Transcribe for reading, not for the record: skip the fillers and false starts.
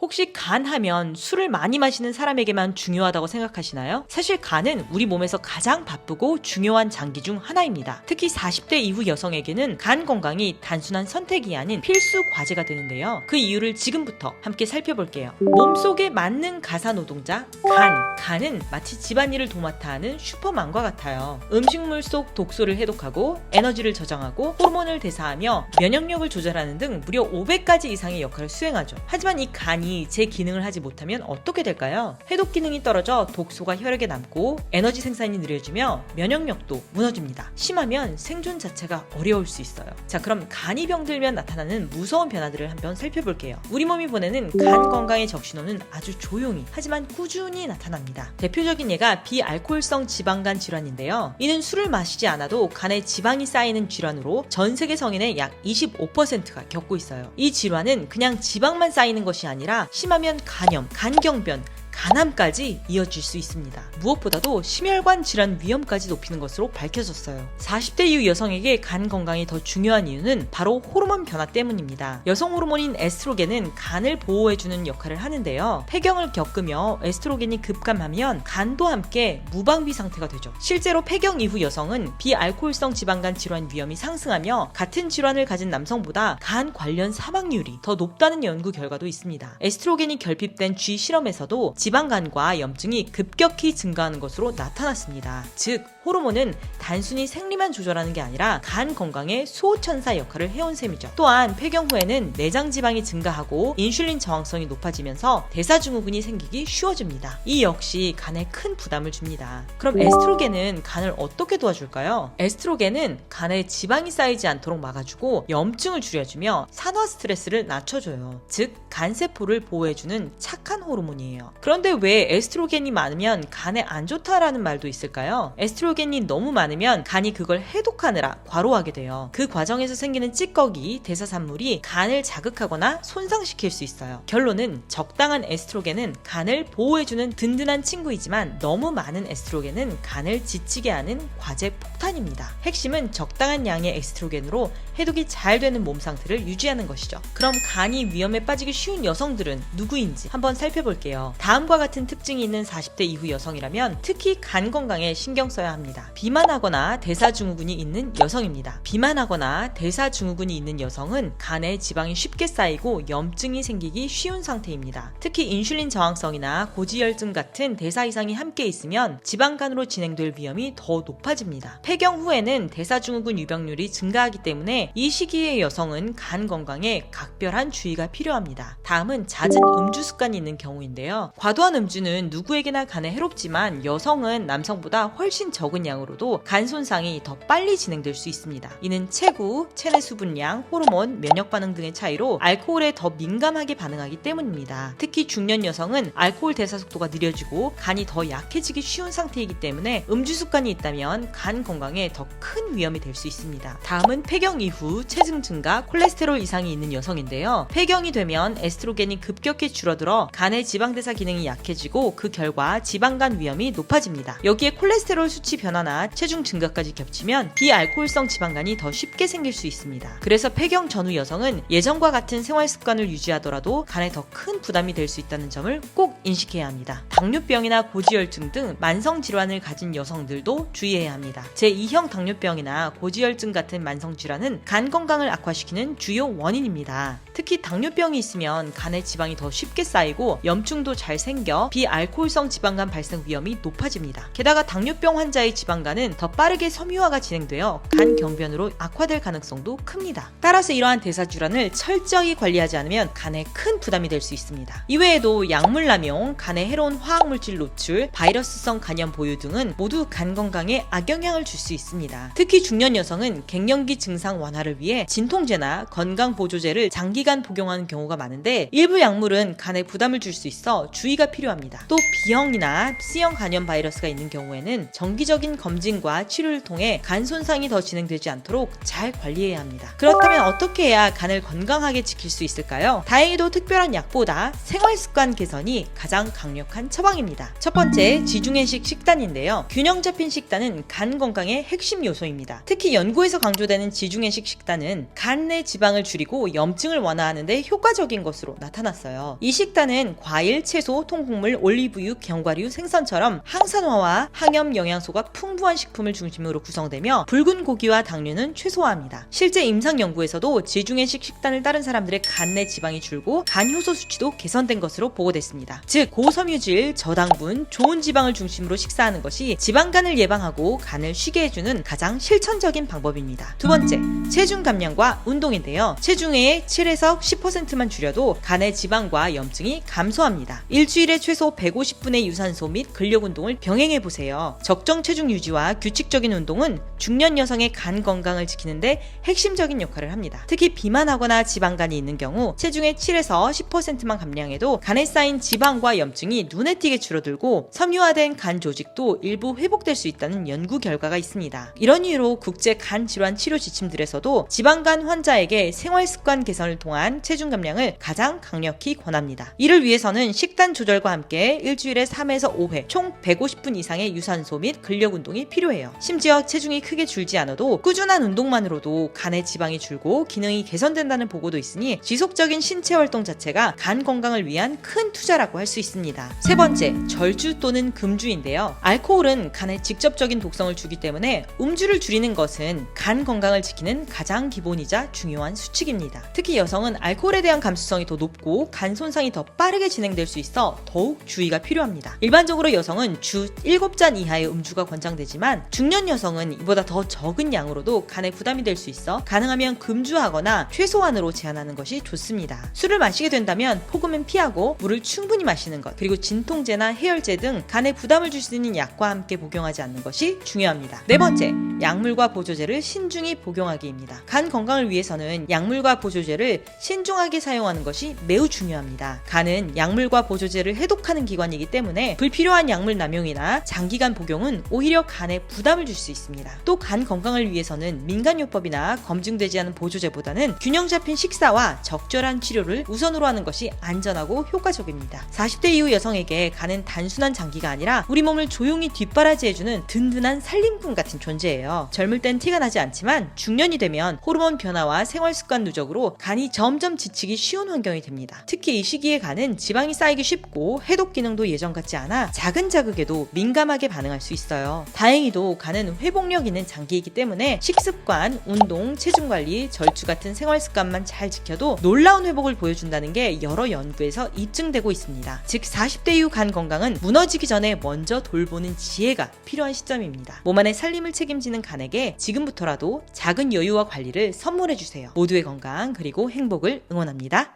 혹시 간 하면 술을 많이 마시는 사람에게만 중요하다고 생각하시나요? 사실 간은 우리 몸에서 가장 바쁘고 중요한 장기 중 하나입니다. 특히 40대 이후 여성에게는 간 건강이 단순한 선택이 아닌 필수 과제가 되는데요. 그 이유를 지금부터 함께 살펴볼게요. 몸속에 맞는 가사 노동자 간은 마치 집안일을 도맡아 하는 슈퍼맨과 같아요. 음식물 속 독소를 해독하고 에너지를 저장하고 호르몬을 대사하며 면역력을 조절하는 등 무려 500가지 이상의 역할을 수행하죠. 하지만 이 간이 제 기능을 하지 못하면 어떻게 될까요? 해독 기능이 떨어져 독소가 혈액에 남고 에너지 생산이 느려지며 면역력도 무너집니다. 심하면 생존 자체가 어려울 수 있어요. 자, 그럼 간이 병들면 나타나는 무서운 변화들을 한번 살펴볼게요. 우리 몸이 보내는 간 건강의 적신호는 아주 조용히 하지만 꾸준히 나타납니다. 대표적인 예가 비알코올성 지방간 질환인데요. 이는 술을 마시지 않아도 간에 지방이 쌓이는 질환으로 전 세계 성인의 약 25%가 겪고 있어요. 이 질환은 그냥 지방만 쌓이는 것이 아니라 심하면 간염, 간경변, 간암까지 이어질 수 있습니다. 무엇보다도 심혈관 질환 위험까지 높이는 것으로 밝혀졌어요. 40대 이후 여성에게 간 건강이 더 중요한 이유는 바로 호르몬 변화 때문입니다. 여성 호르몬인 에스트로겐은 간을 보호해주는 역할을 하는데요. 폐경을 겪으며 에스트로겐이 급감하면 간도 함께 무방비 상태가 되죠. 실제로 폐경 이후 여성은 비알코올성 지방간 질환 위험이 상승하며 같은 질환을 가진 남성보다 간 관련 사망률이 더 높다는 연구 결과도 있습니다. 에스트로겐이 결핍된 쥐 실험에서도 지방간과 염증이 급격히 증가하는 것으로 나타났습니다. 즉, 호르몬은 단순히 생리만 조절하는 게 아니라 간 건강의 수호천사 역할을 해온 셈이죠. 또한 폐경 후에는 내장 지방이 증가하고 인슐린 저항성이 높아지면서 대사증후군이 생기기 쉬워집니다. 이 역시 간에 큰 부담을 줍니다. 그럼 에스트로겐은 간을 어떻게 도와줄까요? 에스트로겐은 간에 지방이 쌓이지 않도록 막아주고 염증을 줄여주며 산화 스트레스를 낮춰줘요. 즉, 간세포를 보호해주는 착한 호르몬이에요. 그런데 왜 에스트로겐이 많으면 간에 안 좋다라는 말도 있을까요? 에스트로겐이 너무 많으면 간이 그걸 해독하느라 과로하게 돼요. 그 과정에서 생기는 찌꺼기, 대사산물이 간을 자극하거나 손상시킬 수 있어요. 결론은 적당한 에스트로겐은 간을 보호해주는 든든한 친구이지만 너무 많은 에스트로겐은 간을 지치게 하는 과제 폭탄입니다. 핵심은 적당한 양의 에스트로겐으로 해독이 잘 되는 몸 상태를 유지하는 것이죠. 그럼 간이 위험에 빠지기 쉬운 여성들은 누구인지 한번 살펴볼게요. 다음과 같은 특징이 있는 40대 이후 여성이라면 특히 간 건강에 신경 써야 합니다. 비만하거나 대사증후군이 있는 여성입니다. 비만하거나 대사증후군이 있는 여성은 간에 지방이 쉽게 쌓이고 염증이 생기기 쉬운 상태입니다. 특히 인슐린 저항성이나 고지혈증 같은 대사 이상이 함께 있으면 지방간으로 진행될 위험이 더 높아집니다. 폐경 후에는 대사증후군 유병률이 증가하기 때문에 이 시기의 여성은 간 건강에 각별한 주의가 필요합니다. 다음은 잦은 음주 습관이 있는 경우인데요. 과도한 음주는 누구에게나 간에 해롭지만 여성은 남성보다 훨씬 적은 양으로도 간 손상이 더 빨리 진행될 수 있습니다. 이는 체구, 체내 수분량, 호르몬, 면역 반응 등의 차이로 알코올에 더 민감하게 반응하기 때문입니다. 특히 중년 여성은 알코올 대사 속도가 느려지고 간이 더 약해지기 쉬운 상태이기 때문에 음주 습관이 있다면 간 건강에 더 큰 위험이 될 수 있습니다. 다음은 폐경 이후 체중 증가, 콜레스테롤 이상이 있는 여성인데요. 폐경이 되면 에스트로겐이 급격히 줄어들어 간의 지방 대사 기능이 약해지고 그 결과 지방간 위험이 높아집니다. 여기에 콜레스테롤 수치 변화나 체중 증가까지 겹치면 비알코올성 지방간이 더 쉽게 생길 수 있습니다. 그래서 폐경 전후 여성은 예전과 같은 생활 습관을 유지하더라도 간에 더 큰 부담이 될 수 있다는 점을 꼭 인식해야 합니다. 당뇨병이나 고지혈증 등 만성 질환을 가진 여성들도 주의해야 합니다. 제2형 당뇨병이나 고지혈증 같은 만성 질환은 간 건강을 악화시키는 주요 원인입니다. 특히 당뇨병이 있으면 간에 지방이 더 쉽게 쌓이고 염증도 잘 생겨 비알코올성 지방간 발생 위험이 높아집니다. 게다가 당뇨병 환자의 지방간은 더 빠르게 섬유화가 진행되어 간 경변으로 악화될 가능성도 큽니다. 따라서 이러한 대사질환을 철저히 관리하지 않으면 간에 큰 부담이 될 수 있습니다. 이외에도 약물 남용, 간에 해로운 화학물질 노출, 바이러스성 간염 보유 등은 모두 간 건강에 악영향을 줄 수 있습니다. 특히 중년 여성은 갱년기 증상 완화를 위해 진통제나 건강보조제를 장기간 복용하는 경우가 많은데 일부 약물은 간에 부담을 줄 수 있어 주의가 필요합니다. 또 B형이나 C형 간염 바이러스가 있는 경우에는 정기적인 지속적인 검진과 치료를 통해 간 손상이 더 진행되지 않도록 잘 관리해야 합니다. 그렇다면 어떻게 해야 간을 건강하게 지킬 수 있을까요? 다행히도 특별한 약보다 생활습관 개선이 가장 강력한 처방입니다. 첫 번째, 지중해식 식단인데요. 균형 잡힌 식단은 간 건강의 핵심 요소입니다. 특히 연구에서 강조되는 지중해식 식단은 간 내 지방을 줄이고 염증을 완화하는 데 효과적인 것으로 나타났어요. 이 식단은 과일, 채소, 통곡물, 올리브유, 견과류, 생선처럼 항산화와 항염 영양소가 풍부한 식품을 중심으로 구성되며 붉은 고기와 당류는 최소화합니다. 실제 임상 연구에서도 지중해식 식단을 따른 사람들의 간 내 지방이 줄고 간 효소 수치도 개선된 것으로 보고됐습니다. 즉, 고섬유질, 저당분, 좋은 지방을 중심으로 식사하는 것이 지방간을 예방하고 간을 쉬게 해주는 가장 실천적인 방법입니다. 두 번째, 체중 감량과 운동인데요. 체중의 7에서 10%만 줄여도 간의 지방과 염증이 감소합니다. 일주일에 최소 150분의 유산소 및 근력 운동을 병행해보세요. 적정 체중 유지와 규칙적인 운동은 중년 여성의 간 건강을 지키는데 핵심적인 역할을 합니다. 특히 비만하거나 지방간이 있는 경우 체중의 7에서 10%만 감량해도 간에 쌓인 지방과 염증이 눈에 띄게 줄어들고 섬유화된 간 조직도 일부 회복될 수 있다는 연구 결과가 있습니다. 이런 이유로 국제 간 질환 치료 지침들에서도 지방간 환자에게 생활습관 개선을 통한 체중 감량을 가장 강력히 권합니다. 이를 위해서는 식단 조절과 함께 일주일에 3에서 5회 총 150분 이상의 유산소 및 근력 운동이 필요해요. 심지어 체중이 크게 줄지 않아도 꾸준한 운동만으로도 간의 지방이 줄고 기능이 개선된다는 보고도 있으니 지속적인 신체 활동 자체가 간 건강을 위한 큰 투자라고 할 수 있습니다. 세 번째, 절주 또는 금주인데요. 알코올은 간에 직접적인 독성을 주기 때문에 음주를 줄이는 것은 간 건강을 지키는 가장 기본이자 중요한 수칙입니다. 특히 여성은 알코올에 대한 감수성이 더 높고 간 손상이 더 빠르게 진행될 수 있어 더욱 주의가 필요합니다. 일반적으로 여성은 주 7잔 이하의 음주가 권장되지만 중년 여성은 이보다 더 적은 양으로도 간에 부담이 될 수 있어 가능하면 금주하거나 최소한으로 제한하는 것이 좋습니다. 술을 마시게 된다면 폭음은 피하고 물을 충분히 마시는 것, 그리고 진통제나 해열제 등 간에 부담을 줄 수 있는 약과 함께 복용하지 않는 것이 중요합니다. 네 번째, 약물과 보조제를 신중히 복용하기입니다. 간 건강을 위해서는 약물과 보조제를 신중하게 사용하는 것이 매우 중요합니다. 간은 약물과 보조제를 해독하는 기관이기 때문에 불필요한 약물 남용이나 장기간 복용은 오히려 간에 부담을 줄 수 있습니다. 또 간 건강을 위해서는 민간요법이나 검증되지 않은 보조제보다는 균형 잡힌 식사와 적절한 치료를 우선으로 하는 것이 안전하고 효과적입니다. 40대 이후 여성에게 간은 단순한 장기가 아니라 우리 몸을 조용히 뒷바라지해주는 든든한 살림꾼 같은 존재예요. 젊을 땐 티가 나지 않지만 중년이 되면 호르몬 변화와 생활습관 누적으로 간이 점점 지치기 쉬운 환경이 됩니다. 특히 이 시기에 간은 지방이 쌓이기 쉽고 해독 기능도 예전 같지 않아 작은 자극에도 민감하게 반응할 수 있어요. 다행히도 간은 회복력 있는 장기이기 때문에 식습관, 운동, 체중관리, 절주 같은 생활습관만 잘 지켜도 놀라운 회복을 보여준다는 게 여러 연구에서 입증되고 있습니다. 즉 40대 이후 간 건강은 무너지기 전에 먼저 돌보는 지혜가 필요한 시점입니다. 몸 안의 살림을 책임지는 간에게 지금부터라도 작은 여유와 관리를 선물해주세요. 모두의 건강 그리고 행복을 응원합니다.